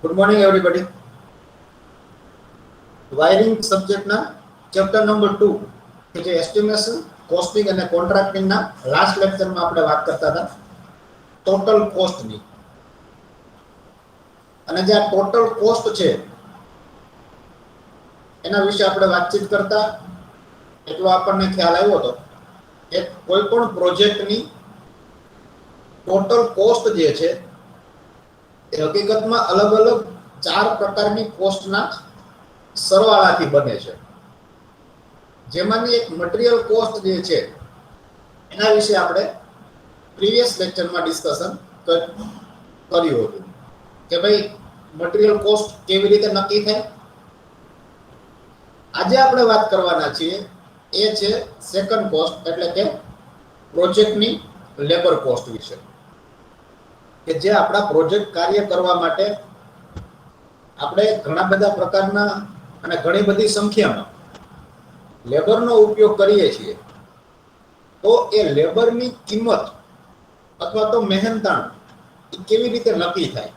Good morning everybody. Wiring સબ્જેક્ટના chapter number 2 કે જે એસ્ટિમેશન, કોસ્ટિંગ અને કોન્ટ્રાક્ટિંગના લાસ્ટ લેક્ચરમાં આપણે વાત કરતા હતા ટોટલ કોસ્ટની. અને જે આ ટોટલ કોસ્ટ છે એના વિશે આપણે વાતચીત કરતા એટલો આપણને ખ્યાલ આવ્યો હતો કે કોઈ પણ પ્રોજેક્ટની ટોટલ કોસ્ટ જે છે એ હકીકતમાં અલગ અલગ 4 પ્રકારની કોસ્ટના સરવાળાથી બને છે. જેમાંની એક મટીરીયલ કોસ્ટ જે છે એના વિશે આપણે પ્રીવિયસ લેક્ચરમાં ડિસ્કશન કર્યું હતું કે ભાઈ મટીરીયલ કોસ્ટ કેવી રીતે નક્કી થાય. આજે આપણે વાત કરવાના છીએ એ છે સેકન્ડ કોસ્ટ, એટલે કે પ્રોજેક્ટની લેબર કોસ્ટ વિશે, કે જે આપણા પ્રોજેક્ટ કાર્ય કરવા માટે આપણે ઘણા બધા પ્રકારના અને ઘણી બધી સંખ્યામાં લેબરનો ઉપયોગ કરીએ છીએ. તો એ લેબરની કિંમત અથવા તો મહેનતાણ કેવી રીતે નક્કી થાય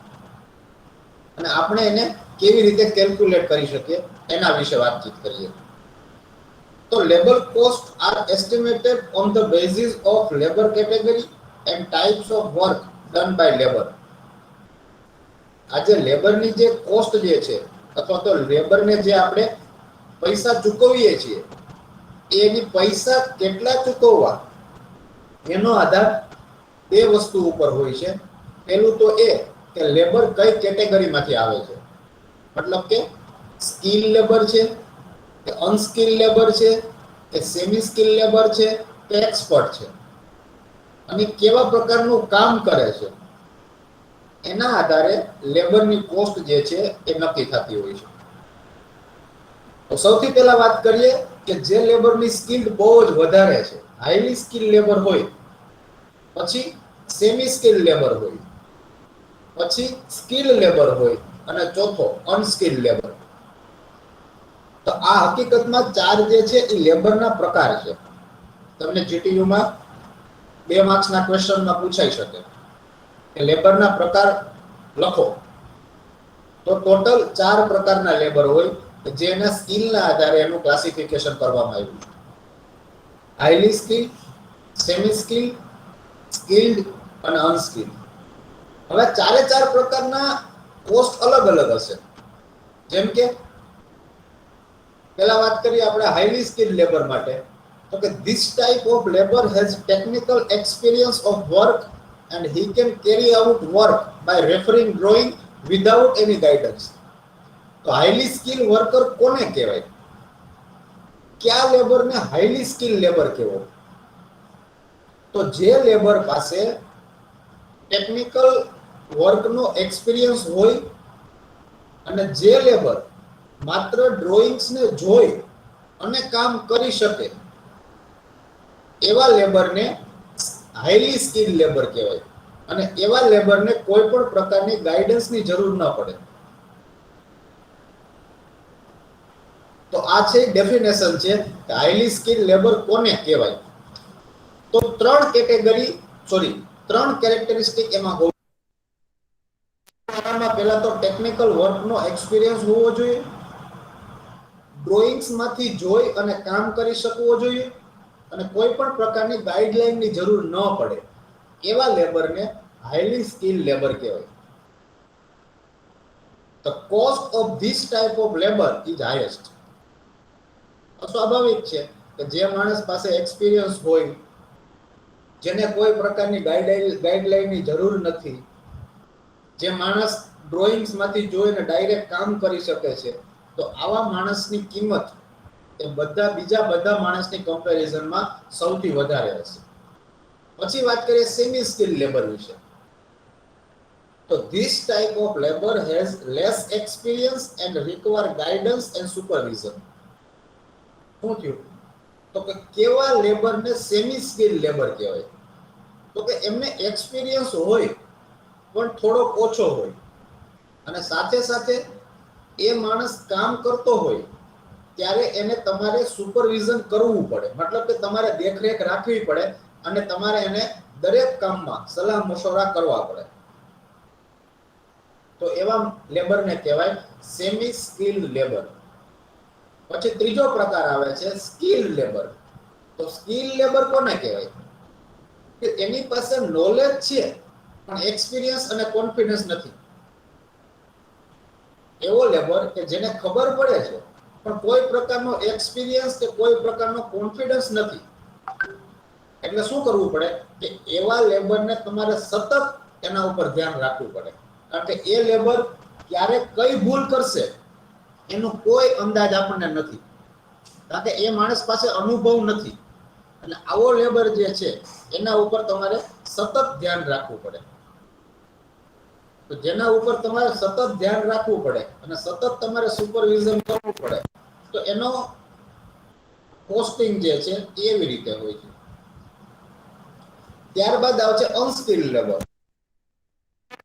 અને આપણે એને કેવી રીતે કેલ્ક્યુલેટ કરી શકીએ એના વિશે વાતચીત કરીએ. તો labour cost are estimated on the basis of labour category and types of work done by labour. આજે લેબરની જે કોસ્ટ જે છે અથવા તો લેબરને જે આપણે પૈસા ચૂકવીએ છીએ એની પૈસા કેટલા ચૂકવવા એનો આધાર બે વસ્તુ ઉપર હોય છે. પહેલું તો એ કે લેબર કઈ કેટેગરીમાંથી આવે છે, મતલબ કે સ્કિલ લેબર છે કે અનસ્કિલ લેબર છે કે સેમી સ્કિલ લેબર છે કે એક્સપર્ટ છે, અને કેવા પ્રકારનું કામ કરે છે એના આધારે લેબરની કોસ્ટ જે છે એ નક્કી થતી હોય છે. તો સૌથી પહેલા વાત કરીએ કે જે લેબરની સ્કિલ બહુ જ વધારે છે, હાઈલી સ્કિલ લેબર હોય, પછી સેમી સ્કિલ લેબર હોય, પછી સ્કિલ લેબર હોય, અને ચોથો અનસ્કિલ લેબર. તો આ હકીકતમાં 4 જે છે એ લેબરના પ્રકાર છે. તમને જીટીયુમાં 2 માર્ક્સના ક્વેશ્ચનમાં પૂછાઈ શકે કે લેબરના પ્રકાર લખો. તો ટોટલ 4 પ્રકારના લેબર હોય જેના સ્કિલના આધારે એનું ક્લાસિફિકેશન કરવામાં આવ્યું છે. Highly skill, semi skill, skilled અને અનસ્કિલ્ડ. હવે 4 પ્રકારના કોસ્ટ અલગ અલગ હશે. જેમ કે પહેલા વાત કરીએ આપણે હાઈલી સ્કિલ્ડ લેબર માટે, તો કે this type of labour has technical experience of work and he can carry out work by referring drawing without any guidance. તો હાઈલી સ્કિલ વર્કર કોને કહેવાય? કયા લેબરને હાઈલી સ્કિલ લેબર કહેવાય? તો જે લેબર પાસે ટેકનિકલ વર્કનો એક્સપિરિયન્સ હોય અને જે લેબર માત્ર ડ્રોઈંગ્સને જોઈ અને કામ કરી શકે એવા લેબરને હાઈલી સ્કિલ લેબર કહેવાય. અને એવા લેબરને કોઈ પણ પ્રકારની ગાઈડન્સની જરૂર ન પડે. તો આ છે ડેફિનેશન છે કે હાઈલી સ્કિલ લેબર કોને કહેવાય. તો 3 કેરેક્ટરિસ્ટિક એમાં હોય. પહેલા તો ટેકનિકલ વર્કનો એક્સપિરિયન્સ હોવો જોઈએ, ડ્રોઈંગ્સમાંથી જોઈ અને કામ કરી શકવો જોઈએ, અને કોઈ પણ પ્રકારની ગાઈડલાઈનની જરૂર ન પડે એવા લેબરને હાઈલી સ્કિલ લેબર કહેવાય. The cost of this type of labor is highest. સ્વાભાવિક છે કે જે માણસ પાસે એક્સપિરિયન્સ હોય, જેને કોઈ પ્રકારની ગાઈડલાઈનની જરૂર નથી, જે માણસ ડ્રોઈંગ્સમાંથી જોઈને ડાયરેક્ટ કામ કરી શકે છે, તો આવા માણસની કિંમત એ બીજા બધા માણસની કમ્પેરિઝનમાં સૌથી વધારે હશે. પછી વાત કરીએ સેમી સ્કિલ લેબર વિશે. તો this type of labor has less experience and require guidance and supervision. શું થયું? તો કે કેવા લેબરને સેમી સ્કિલ લેબર કહેવાય? તો કે એમને એક્સપિરિયન્સ હોય પણ થોડોક ઓછો હોય, અને સાથે સાથે એ માણસ કામ કરતો હોય ત્યારે એને તમારે સુપરવિઝન કરવું પડે, મતલબ કે તમારે દેખરેખ રાખવી પડે અને તમારે એને દરેક કામમાં સલાહ મશવરા કરવા પડે. તો એવા લેબરને કહેવાય સેમી સ્કિલ્ડ લેબર. પછી ત્રીજો પ્રકાર આવે છે સ્કિલ્ડ લેબર. તો સ્કિલ લેબર કોને કહેવાય? કે એની પાસે નોલેજ છે પણ એક્સપિરિયન્સ અને કોન્ફિડન્સ નથી. એવો લેબર કે જેને ખબર પડે છે પણ કોઈ પ્રકારનો એક્સપિરિયન્સ કે કોઈ પ્રકારનો કોન્ફિડન્સ નથી. એટલે શું કરવું પડે કે એવા લેબરને તમારે સતત એના ઉપર ધ્યાન રાખવું પડે, કારણ કે એ લેબર ક્યારે કઈ ભૂલ કરશે એનો કોઈ અંદાજ આપણને નથી, કારણ કે એ માણસ પાસે અનુભવ નથી. અને આવો લેબર જે છે એના ઉપર તમારે સતત ધ્યાન રાખવું પડે. તો જેના ઉપર તમારે સતત ધ્યાન રાખવું પડે અને સતત તમારે સુપરવિઝન કરવું પડે, તો એનો પોસ્ટિંગ જે છે એવી રીતે હોય છે. ત્યારબાદ આવશે અનસ્કિલ્ડ લેબર.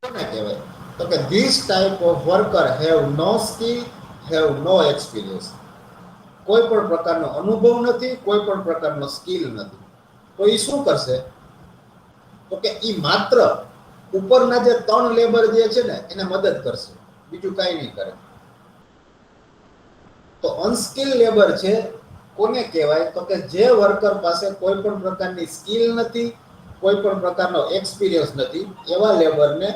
કોને કહેવાય? તો કે this type of worker have no skill, have no experience. કોઈ પણ પ્રકારનો અનુભવ નથી, કોઈ પણ પ્રકારનો સ્કિલ નથી. તો એ શું કરશે? તો કે એ માત્ર ઉપરના જે 3 લેબર જે છે ને એને મદદ કરશે, બીજું કાંઈ નહીં કરે. તો અનસ્કિલ લેબર છે કોને કહેવાય? તો કે જે વર્કર પાસે કોઈ પણ પ્રકારની સ્કિલ નથી, કોઈ પણ પ્રકારનો એક્સપિરિયન્સ નથી, એવા લેબરને.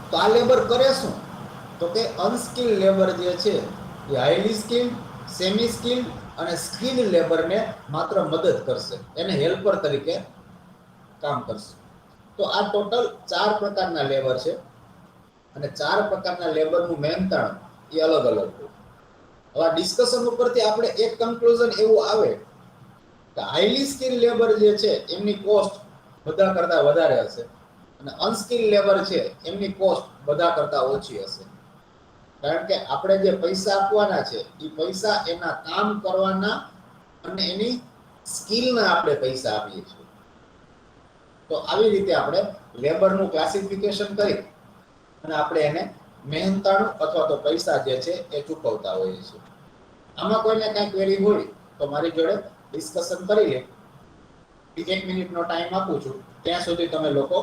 તો આ લેબર કરે શું? તો કે અનસ્કિલ લેબર જે છે એ હાઈલી સ્કિલ્ડ, સેમી સ્કિલ્ડ અને સ્કિલ્ડ લેબરને માત્ર મદદ કરશે, એને હેલ્પર તરીકે કામ કરશે. તો આ ટોટલ 4 પ્રકારના લેબર છે અને 4 પ્રકારના લેબરનું મહેનતાણ એ અલગ અલગ હોય. હવે આ ડિસ્કશન ઉપરથી આપણે એક કન્ક્લુઝન એવું આવે કે હાઈલી સ્કિલ લેબર જે છે એમની કોસ્ટ બધા કરતા વધારે હશે અને અનસ્કિલ લેબર છે એમની કોસ્ટ બધા કરતા ઓછી હશે. કારણ કે આપણે જે પૈસા આપવાના છે એ પૈસા એના કામ કરવાના અને એની સ્કિલના આપણે પૈસા આપીએ છીએ. તો આવી રીતે આપણે લેબરનું ક્લાસિફિકેશન કરી અને આપણે એને મહેનતાણું અથવા તો પૈસા જે છે એ ચૂકવતા હોઈએ છીએ. આમાં કોઈને કાંઈ ક્વેરી હોય તો મારી જોડે ડિસ્કશન કરી લે. 1 મિનિટનો ટાઈમ આપું છું, ત્યાં સુધી તમે લોકો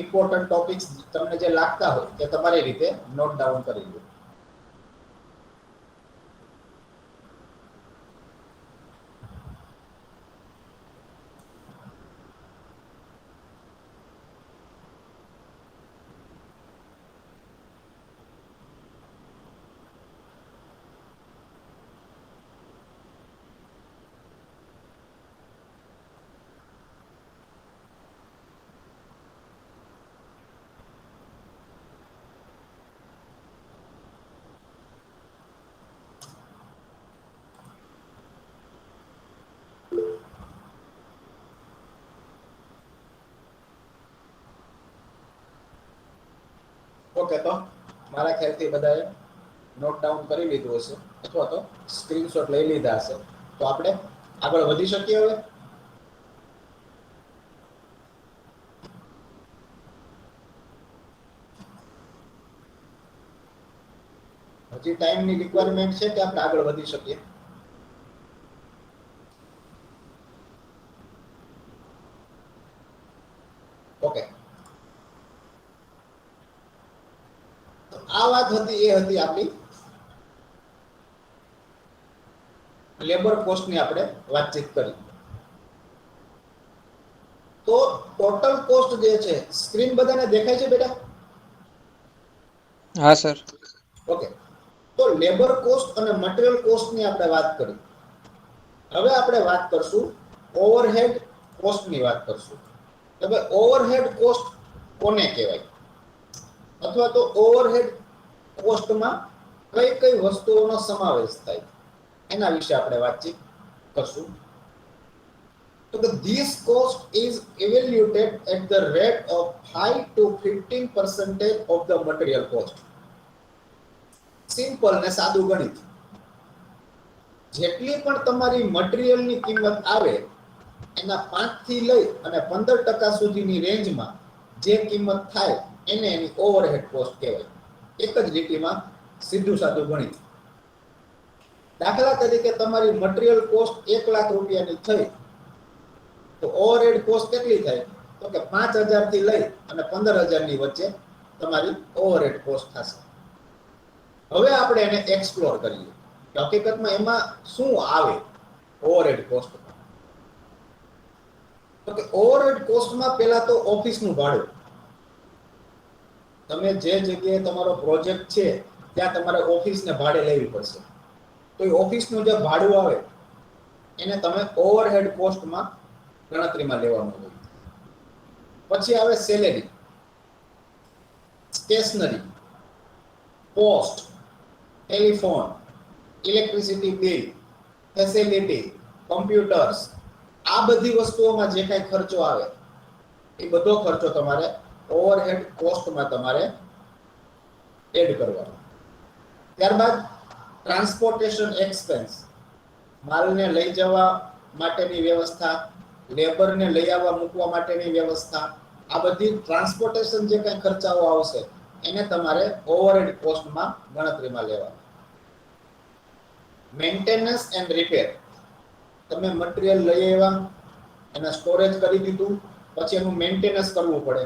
ઇમ્પોર્ટન્ટ ટોપિક્સ તમને જે લાગતા હોય તે તમારી રીતે નોટ ડાઉન કરી લો. ઓકે, તો મારા ખ્યાલથી બધાએ નોટ ડાઉન કરી લીધું હશે અથવા તો સ્ક્રીનશોટ લઈ લીધા હશે. તો આપણે આગળ વધી શકીએ. હવે હજી ટાઈમની રિક્વાયરમેન્ટ છે કે આપણે આગળ વધી શકીએ? ઓકે, આ વાત હતી એ હતી આપણી લેબર કોસ્ટની આપણે વાતચીત કરી. તો ટોટલ કોસ્ટ જે છે, સ્ક્રીન બધાને દેખાય છે બેટા? હા સર. ઓકે, તો લેબર કોસ્ટ અને મટીરીયલ કોસ્ટની આપણે વાત કરી. હવે આપણે વાત કરશું ઓવરહેડ કોસ્ટની વાત કરશું. હવે ઓવરહેડ કોસ્ટ કોને કહેવાય અથવા તો ઓવરહેડ કોસ્ટમાં કઈ કઈ વસ્તુઓનો સમાવેશ થાય એના વિશે આપણે વાતચીત કરશું. So this cost is evaluated at the rate of 5 to 15% of the material cost. Simple ને સાદું ગણિત. જેટલી પણ તમારી મટીરીયલની કિંમત આવે એના 5 થી લઈ અને 15% સુધીની રેન્જમાં જે કિંમત થાય એને એની ઓવરહેડ કોસ્ટ કહેવાય. એક જ લીટીમાં સીધું સાદું ગણિત. દાખલા તરીકે તમારી મટીરીયલ કોસ્ટ 1 લાખ રૂપિયાની થઈ તો ઓવરહેડ કોસ્ટ કેટલી થાય? તો કે 5,000 થી લઈ અને 15,000 ની વચ્ચે તમારી ઓવરહેડ કોસ્ટ થશે. હવે આપણે એને એક્સપ્લોર કરીએ કે હકીકતમાં એમાં શું આવે ઓવરહેડ કોસ્ટમાં. તો કે ઓવરહેડ કોસ્ટમાં પહેલા તો ઓફિસનું ભાડું. તમે જે જગ્યાએ તમારો પ્રોજેક્ટ છે ત્યાં તમારે ઓફિસને ભાડે લેવી પડશે. તો એ ઓફિસનું જે ભાડું આવે એને તમે ઓવરહેડ કોસ્ટમાં ગણતરીમાં લેવાનું હોય. પછી આવે salary, stationery, post, telephone, electricity bill, facility, computers, આ બધી વસ્તુઓમાં જે કાંઈ ખર્ચો આવે એ બધો ખર્ચો તમારે ઓવરહેડ કોસ્ટમાં તમારે એડ કરવાનો. ત્યારબાદ ટ્રાન્સપોર્ટેશન એક્સપેન્સ, માલને લઈ જવા માટેની વ્યવસ્થા, લેબરને લઈ આવવા મૂકવા માટેની વ્યવસ્થા, આ બધી ટ્રાન્સપોર્ટેશન જે કંઈ ખર્ચાઓ આવશે એને તમારે ઓવરહેડ કોસ્ટમાં ગણતરીમાં લેવા. મેન્ટેનન્સ એન્ડ રિપેર, તમે મટીરિયલ લઈ આવ્યા, એને સ્ટોરેજ કરી દીધું, પછી એનું મેન્ટેનન્સ કરવું પડે,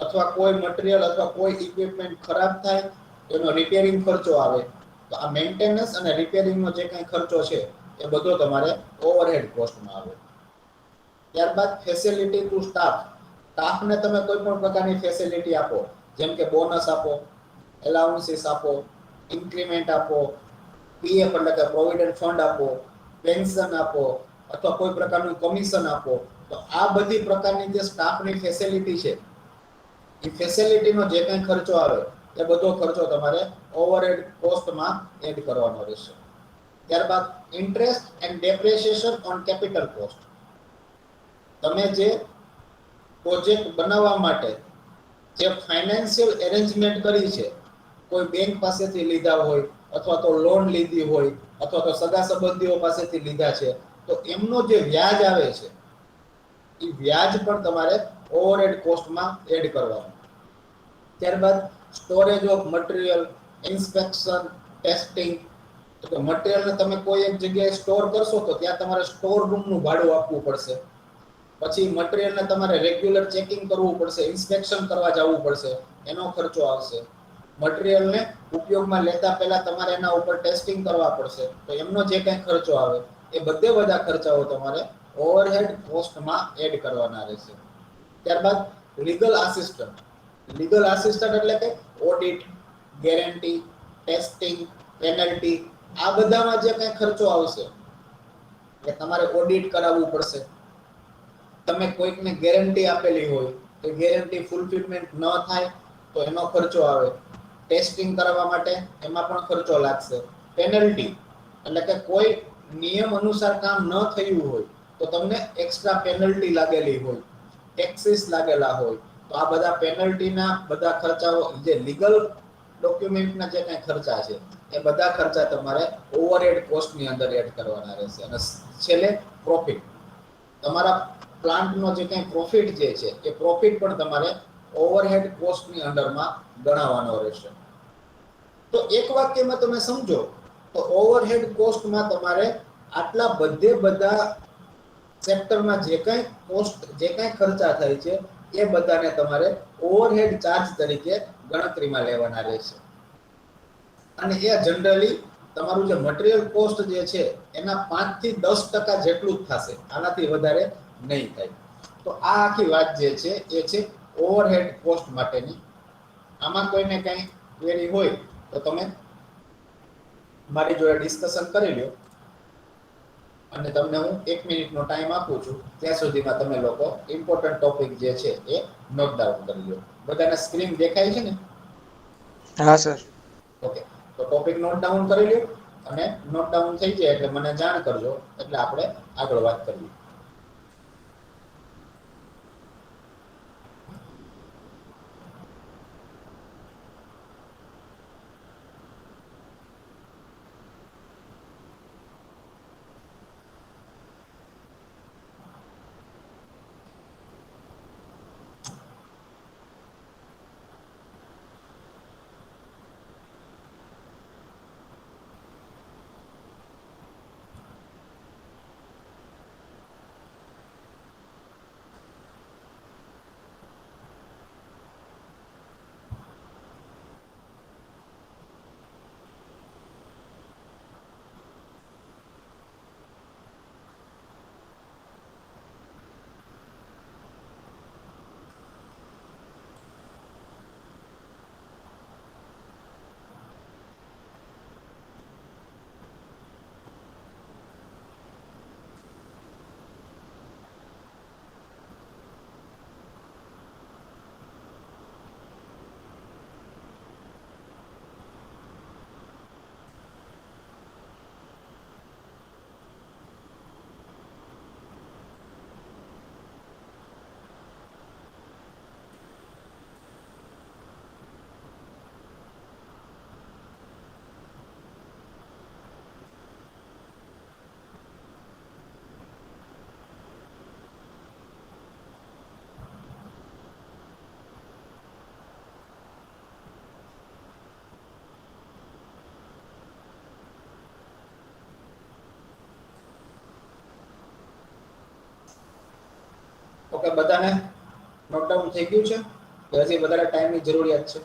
અથવા કોઈ મટીરિયલ અથવા કોઈ ઇક્વિપમેન્ટ ખરાબ થાય એનો રિપેરિંગ ખર્ચો આવે. તો આ મેન્ટેનન્સ અને રિપેરિંગનો જે કંઈ ખર્ચો છે એ બધો તમારે ઓવરહેડ કોસ્ટમાં આવે. ત્યારબાદ ફેસિલિટી ટુ સ્ટાફ, સ્ટાફને તમે કોઈ પણ પ્રકારની ફેસિલિટી આપો, જેમ કે બોનસ આપો, એલાઉન્સીસ આપો, ઇન્ક્રીમેન્ટ આપો, પીએફ એટલે કે પ્રોવિડન્ટ ફંડ આપો, પેન્શન આપો, અથવા કોઈ પ્રકારનું કમિશન આપો, તો આ બધી પ્રકારની જે સ્ટાફની ફેસિલિટી છે એ ફેસિલિટીનો જે કંઈ ખર્ચો આવે એ બધો ખર્ચો તમારે ઓવરહેડ કોસ્ટમાં એડ કરવાનો રહેશે. ત્યારબાદ interest and depreciation on capital cost, તમે જે પ્રોજેક્ટ બનાવવા માટે જે ફાઇનાન્શિયલ એરેન્જમેન્ટ કરી છે, કોઈ બેંક પાસેથી લીધા હોય અથવા તો લોન લીધી હોય અથવા તો સગા સંબંધીઓ પાસેથી લીધા છે, તો એમનો જે વ્યાજ આવે છે એ વ્યાજ પણ તમારે ઓવરહેડ કોસ્ટમાં એડ કરવાનું. ત્યારબાદ storage of material, inspection, testing, તો મટીરિયલને તમે કોઈ એક જગ્યાએ સ્ટોર કરશો તો ત્યાં તમારે સ્ટોર રૂમનું ભાડું આપવું પડશે. પછી મટીરિયલને તમારે રેગ્યુલર ચેકિંગ કરવું પડશે, ઇન્સ્પેક્શન કરવા જવું પડશે, એનો ખર્ચો આવશે. મટીરિયલને ઉપયોગમાં લેતા પહેલા તમારે એના ઉપર ટેસ્ટિંગ કરવા પડશે, તો એમનો જે કંઈ ખર્ચો આવે એ બધા ખર્ચાઓ તમારે ઓવરહેડ કોસ્ટમાં એડ કરવાના રહેશે. ત્યારબાદ લીગલ આસિસ્ટન્ટ, લીગલ આસિસ્ટન્ટ એટલે કે ઓડિટ, ગેરંટી, ટેસ્ટિંગ, પેનલ્ટી, આ બધામાં જે કંઈ ખર્ચો આવશે કે તમારે ઓડિટ કરાવવું પડશે. તમે કોઈકને ગેરંટી આપેલી હોય તો ગેરંટી ફૂલફિલમેન્ટ ન થાય તો એનો ખર્ચો આવે. ટેસ્ટિંગ કરવા માટે એમાં પણ ખર્ચો લાગશે. પેનલ્ટી એટલે કે કોઈ નિયમ અનુસાર કામ ન થયું હોય તો તમને એક્સ્ટ્રા પેનલ્ટી લાગેલી હોય, ટેક્સીસ લાગેલા હોય, તો આ બધા પેનલ્ટીના બધા ખર્ચાઓ, જે લીગલ ડોક્યુમેન્ટના જે કંઈ ખર્ચા છે એ બધા ખર્ચા તમારે ઓવરહેડ કોસ્ટની અંદર એડ કરવાના રહેશે. અને છેલ્લે પ્રોફિટ, તમારા પ્લાન્ટનો જે કંઈ પ્રોફિટ જે છે એ પ્રોફિટ પણ તમારે ઓવરહેડ કોસ્ટની અંડરમાં ગણાવવાનો રહેશે. તો એક વાક્યમાં તમે સમજો તો ઓવરહેડ કોસ્ટમાં તમારે આટલા બધા સેક્ટરમાં જે કંઈ કોસ્ટ, જે કંઈ ખર્ચા થાય છે એ બધાને તમારે ઓવરહેડ ચાર્જ તરીકે ગણતરીમાં લેવાના રહેશે. અને એ જનરલી તમારું જે મટીરિયલ કોસ્ટ જે છે એના 5 થી 10% જેટલું જ થશે, આનાથી વધારે નહીં થાય. તો આ આખી વાત જે છે એ છે ઓવરહેડ કોસ્ટ માટેની. આમાં કોઈને કંઈ ક્વેરી હોય તો તમે મારી જોડે ડિસ્કશન કરી લો, અને તમને હું 1 મિનિટનો ટાઈમ આપું છું. ત્યાં સુધીમાં તમે લોકો ઇમ્પોર્ટન્ટ ટોપિક જે છે એ નોટ ડાઉન કરી લો. બધાને સ્ક્રીન દેખાય છે ને? હા સર. ઓકે, તો ટોપિક નોટ ડાઉન કરી લો, અને નોટ ડાઉન થઈ જાય એટલે મને જાણ કરજો, એટલે આપણે આગળ વાત કરીએ. ઓકે, બધાને નોટ ડાઉન થઈ ગયું છે કે હજી વધારે ટાઈમની જરૂરિયાત છે?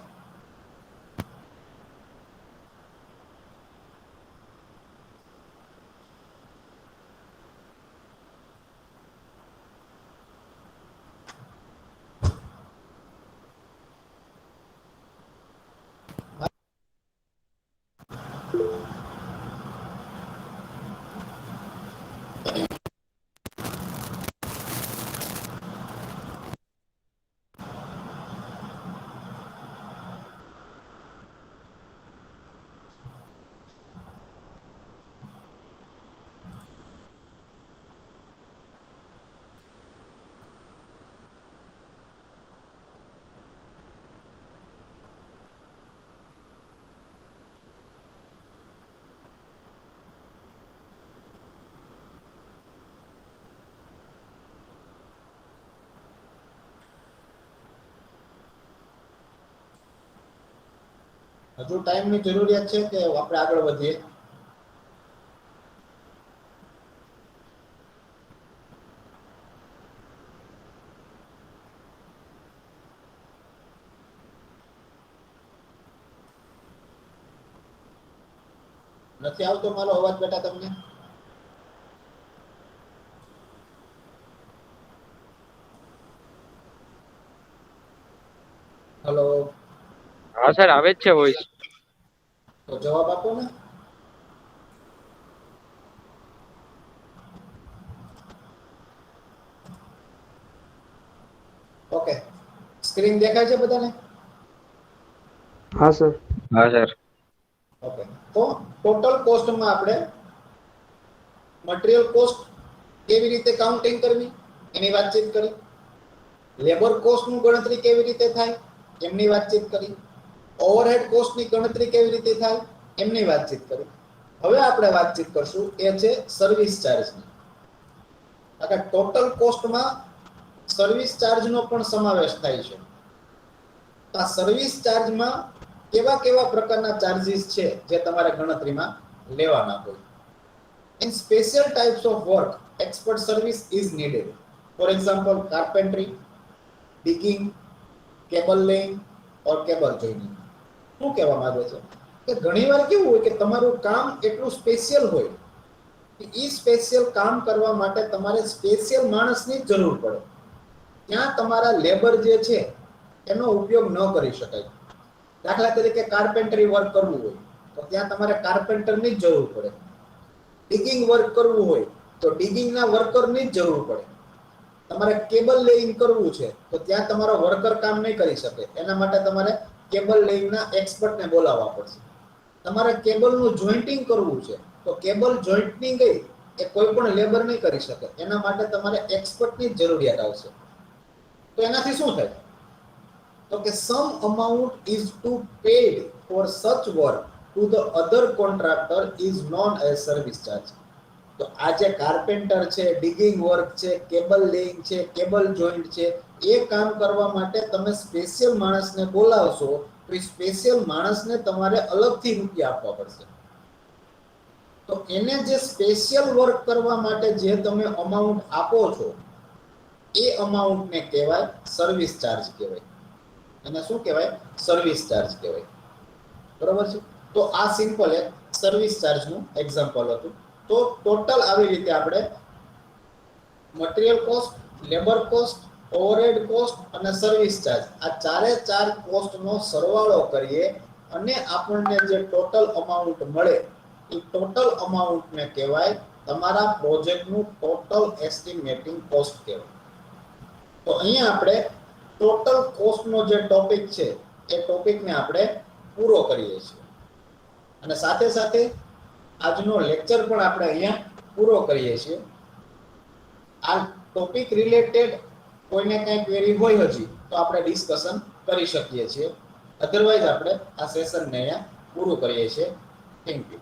હજુ ટાઈમની જરૂરિયાત છે કે આપણે આગળ વધીએ? નથી આવતો મારો અવાજ બેટા તમને? હેલો, હા સર, આવે જ છે વોઇસ. તો જવાબ આપો ને. ઓકે, સ્ક્રીન દેખાય છે બધાને? હા સર. હા સર. ઓકે, તો ટોટલ કોસ્ટમાં આપણે મટીરીયલ કોસ્ટ કેવી રીતે કાઉન્ટિંગ કરવી એની વાતચીત કરી, લેબર કોસ્ટનું ગણતરી કેવી રીતે થાય એમની વાતચીત કરી, ઓવરહેડ કોસ્ટની ગણતરી કેવી રીતે થાય એમની વાતચીત કરી. હવે આપણે વાતચીત કરશું એ છે સર્વિસ ચાર્જની. એટલે ટોટલ કોસ્ટમાં સર્વિસ ચાર્જનો પણ સમાવેશ થાય છે. આ સર્વિસ ચાર્જમાં કેવા કેવા પ્રકારના ચાર્જીસ છે જે તમારે ગણતરીમાં લેવાના હોય. In special types of work, expert service is needed. For example, carpentry, digging, cable laying or cable joining. શું કહેવા માંગે છે કે ઘણીવાર કેવું હોય કે તમારું કામ એટલું સ્પેશિયલ હોય કે એ સ્પેશિયલ કામ કરવા માટે તમારે સ્પેશિયલ માણસની જરૂર પડે. ત્યાં તમારા લેબર જે છે એનો ઉપયોગ ન કરી શકાય. દાખલા તરીકે કાર્પેન્ટરી વર્ક કરવું હોય તો ત્યાં તમારે કાર્પેન્ટરની જ જરૂર પડે. ડિગિંગ વર્ક કરવું હોય તો ડિગિંગના વર્કરની જ જરૂર પડે. તમારે કેબલ લેઇંગ કરવું છે તો ત્યાં તમારો વર્કર કામ નહીં કરી શકે, એના માટે તમારે કેબલ લેઇંગના એક્સપર્ટને બોલાવવા પડશે. તમારે કેબલનું જોઈન્ટિંગ કરવું છે તો કેબલ જોઈન્ટિંગ એ કોઈ પણ લેબર નહીં કરી શકે, એના માટે તમારે એક્સપર્ટની જ જરૂરિયાત આવશે. તો એનાથી શું થાય તો કે sum amount is to paid for such work to the other contractor is known as service charge. તો આ જે કાર્પેન્ટર છે, ડિગિંગ વર્ક છે, કેબલ લેઇંગ છે, કેબલ જોઈન્ટ છે, એ કામ કરવા માટે તમે સ્પેશિયલ માણસને બોલાવશો તો એ સ્પેશિયલ માણસને તમારે અલગથી રૂપિયા આપવા પડશે. તો એને જે સ્પેશિયલ વર્ક કરવા માટે જે તમે અમાઉન્ટ આપો છો એ અમાઉન્ટને કહેવાય સર્વિસ ચાર્જ કહેવાય. એને શું કહેવાય? સર્વિસ ચાર્જ કહેવાય. બરોબર છે? તો આ સિમ્પલ એક સર્વિસ ચાર્જનું એક્ઝામ્પલ હતું. તો ટોટલ આવી રીતે આપણે material cost, labour cost, overhead cost અને સર્વિસ ચાર્જ આ ચારે ચાર કોસ્ટનો સરવાળો કરીએ અને આપણને જે ટોટલ અમાઉન્ટ મળે એ ટોટલ અમાઉન્ટને કહેવાય તમારા પ્રોજેક્ટનું ટોટલ એસ્ટિમેટિંગ કોસ્ટ કહેવાય. તો અહીંયા આપણે ટોટલ કોસ્ટનો જે ટોપિક છે એ ટોપિકને આપણે પૂરો કરીએ છીએ અને સાથે સાથે આજનો લેક્ચર પણ આપણે અહીંયા પૂરો કરીએ છીએ. આ ટોપિક રિલેટેડ કોઈને કંઈ ક્વેરી હોય હજી તો આપણે ડિસ્કશન કરી શકીએ છીએ. અધરવાઇઝ આપણે આ સેશનને અહીંયા પૂરું કરીએ છીએ. Thank you.